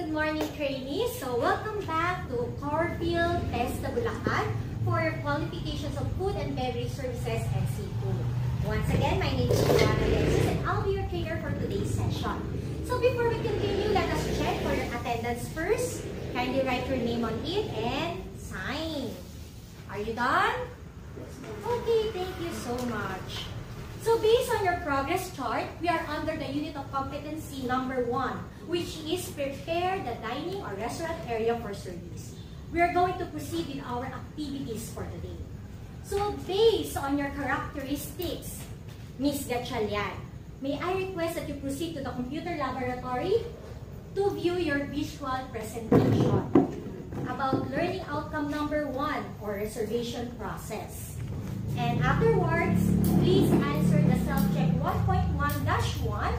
good morning, trainees. So, welcome back to Corfield Pesta Bulacan for your qualifications of food and beverage services and seafood. Once again, my name is Joanna Alexis and I'll be your trainer for today's session. So, before we continue, let us check for your attendance first. Kindly write your name on it and sign. Are you done? Okay, thank you so much. So based on your progress chart, we are under the unit of competency number 1, which is prepare the dining or restaurant area for service. We are going to proceed with our activities for today. So based on your characteristics, Ms. Gatchalian, may I request that you proceed to the computer laboratory to view your visual presentation about learning outcome number 1 or reservation process. And afterwards, please answer the self-check 1.1-1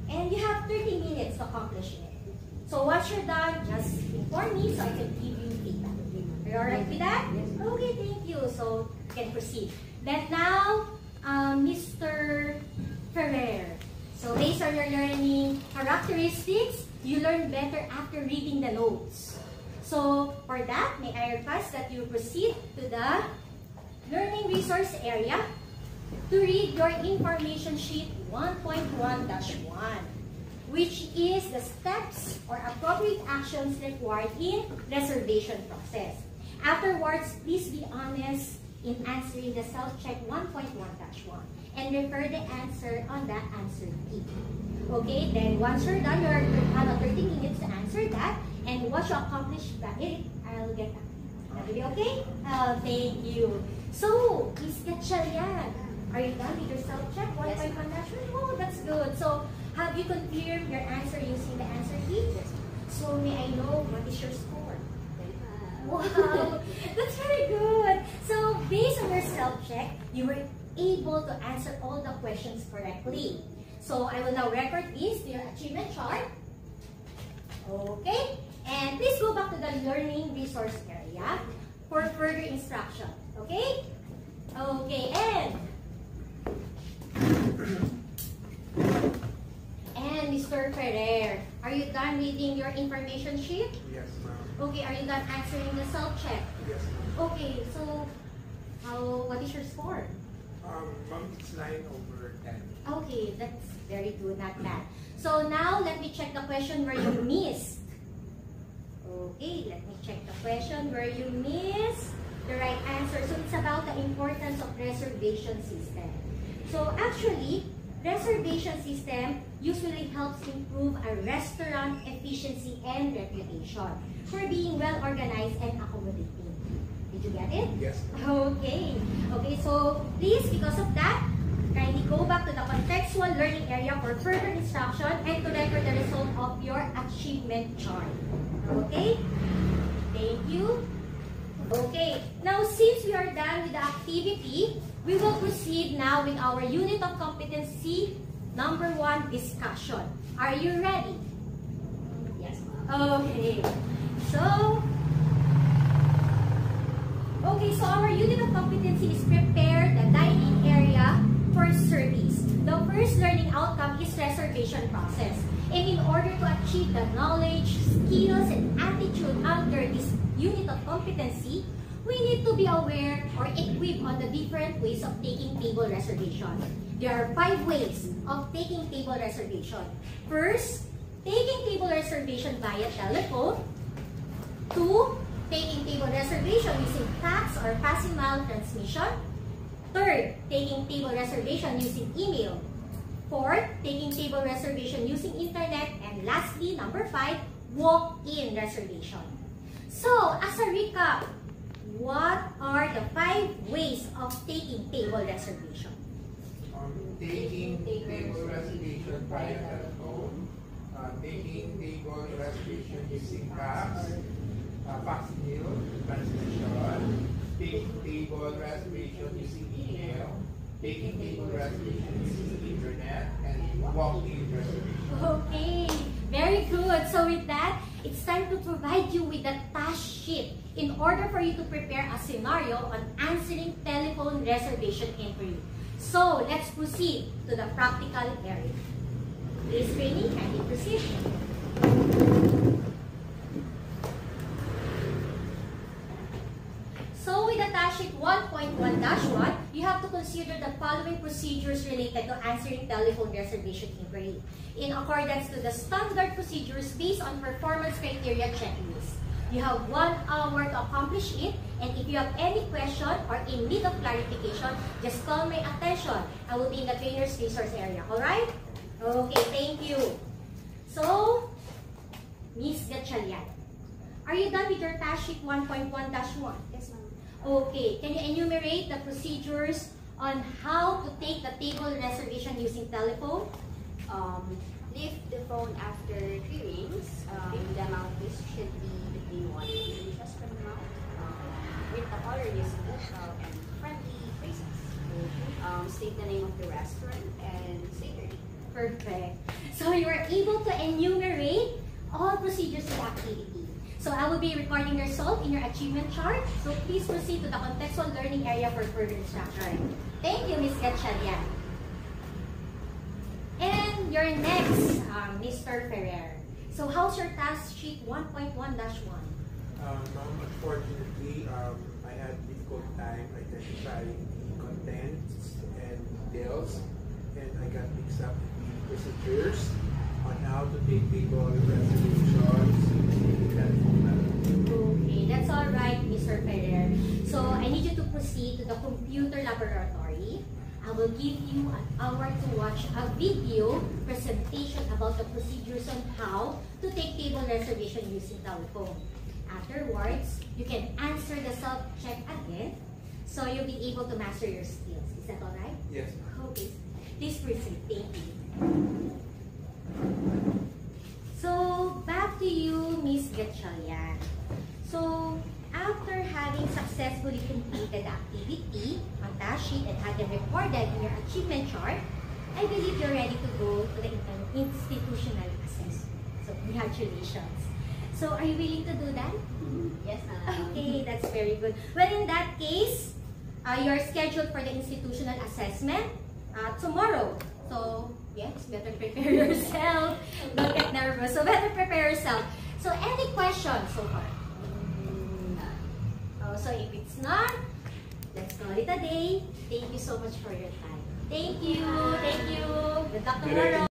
and you have 30 minutes to accomplish it. So once you're done, just inform me so I can give you feedback. Are you alright with that? Yes. Okay, thank you. So you can proceed. Then now, Mr. Ferrer. So based on your learning characteristics, you learn better after reading the notes. So for that, may I request that you proceed to the Learning Resource area to read your information sheet 1.1-1, which is the steps or appropriate actions required in reservation process. Afterwards, please be honest in answering the self-check 1.1-1 and refer the answer on that answer key. Okay, then once you're done, you have 30 minutes to answer that, and once you accomplish that, I'll get that. That will be okay? Thank you. So, Ms. Gatchalian, are you done with your self-check 1.1-1? Oh, that's good. So, have you confirmed your answer using the answer key? Yes. So, may I know what is your score? Wow, that's very good. So, based on your self-check, you were able to answer all the questions correctly. So, I will now record this to your achievement chart. Okay? And please go back to the Learning Resource area for further instruction. Okay? Okay, and Mr. Ferrer, are you done reading your information sheet? Yes, ma'am. Okay, are you done answering the self-check? Yes, ma'am. Okay, so what is your score? Ma'am, it's 9/10. Okay, that's very good, not bad. So now let me check the question where you missed. Okay, let me check the question where you missed the right answer. So it's about the importance of reservation system. So actually, reservation system usually helps improve a restaurant efficiency and reputation for being well organized and accommodating. Did you get it? Yes. Okay. Okay, so please, because of that, kindly go back to the contextual learning area for further instruction and to record the result of your achievement chart. Okay? Thank you. Okay. Now, since we are done with the activity, we will proceed now with our unit of competency number 1 discussion. Are you ready? Yes. Okay. So our unit of competency is prepare the dining area for service. The first learning outcome is reservation process. And in order to achieve the knowledge, skills, and attitude under this unit of competency, we need to be aware or equipped on the different ways of taking table reservation. There are 5 ways of taking table reservation. First, taking table reservation via telephone. 2, taking table reservation using fax or facsimile transmission. 3rd, taking table reservation using email. 4th, taking table reservation using internet. And lastly, number 5, walk-in reservation. So, as a recap, what are the 5 ways of taking table reservation? Taking table reservation via telephone, taking table reservation using fax, facsimile transmission, taking table reservation using email, taking table reservation using internet, and walk-in reservation. Okay, very good. So with that, it's time to provide you with a task sheet in order for you to prepare a scenario on answering telephone reservation inquiry. So let's proceed to the practical area. Please, training, kindly proceed. 1.1-1, you have to consider the following procedures related to answering telephone reservation inquiry in accordance to the standard procedures based on performance criteria checklist. You have 1 hour to accomplish it, and if you have any question or in need of clarification, just call my attention. I will be in the trainer's resource area, alright? Okay, thank you. So, Miss Gatchalian, are you done with your task sheet 1.1-1? Yes, ma'am. Okay, can you enumerate the procedures on how to take the table reservation using telephone? Lift the phone after 3 rings. The mouthpiece should be between 1 and 2 inches from the mouth. With the caller using neutral and friendly phrases. State the name of the restaurant and say your name. Perfect. So you are able to enumerate all procedures of activity. So I will be recording your result in your achievement chart. So please proceed to the contextual learning area for further instruction. Thank you, Ms. Gatchalian. And your next, Mr. Ferrer. So how's your task sheet 1.1-1? Unfortunately, I had difficult time identifying the contents and details, and I got mixed up with the procedures on how to take table reservations in telephone. Okay, that's all right, Mr. Ferrer. So I need you to proceed to the computer laboratory. I will give you an hour to watch a video presentation about the procedures on how to take table reservation using telephone. Afterwards, you can answer the self-check again, so you'll be able to master your skills. Is that all right? Yes. Okay. Please proceed. Thank you. So, back to you, Miss Gatchalian. So, after having successfully completed the activity on task sheet and had them recorded in your achievement chart, I believe you're ready to go to the institutional assessment. So, congratulations. So, are you willing to do that? Yes, ma'am. Okay, that's very good. Well, in that case, you're scheduled for the institutional assessment tomorrow. So, yes, better prepare yourself. Don't get nervous. So, better prepare yourself. So, any questions so far? So, if it's not, let's call it a day. Thank you so much for your time. Thank you. Thank you. Good luck tomorrow.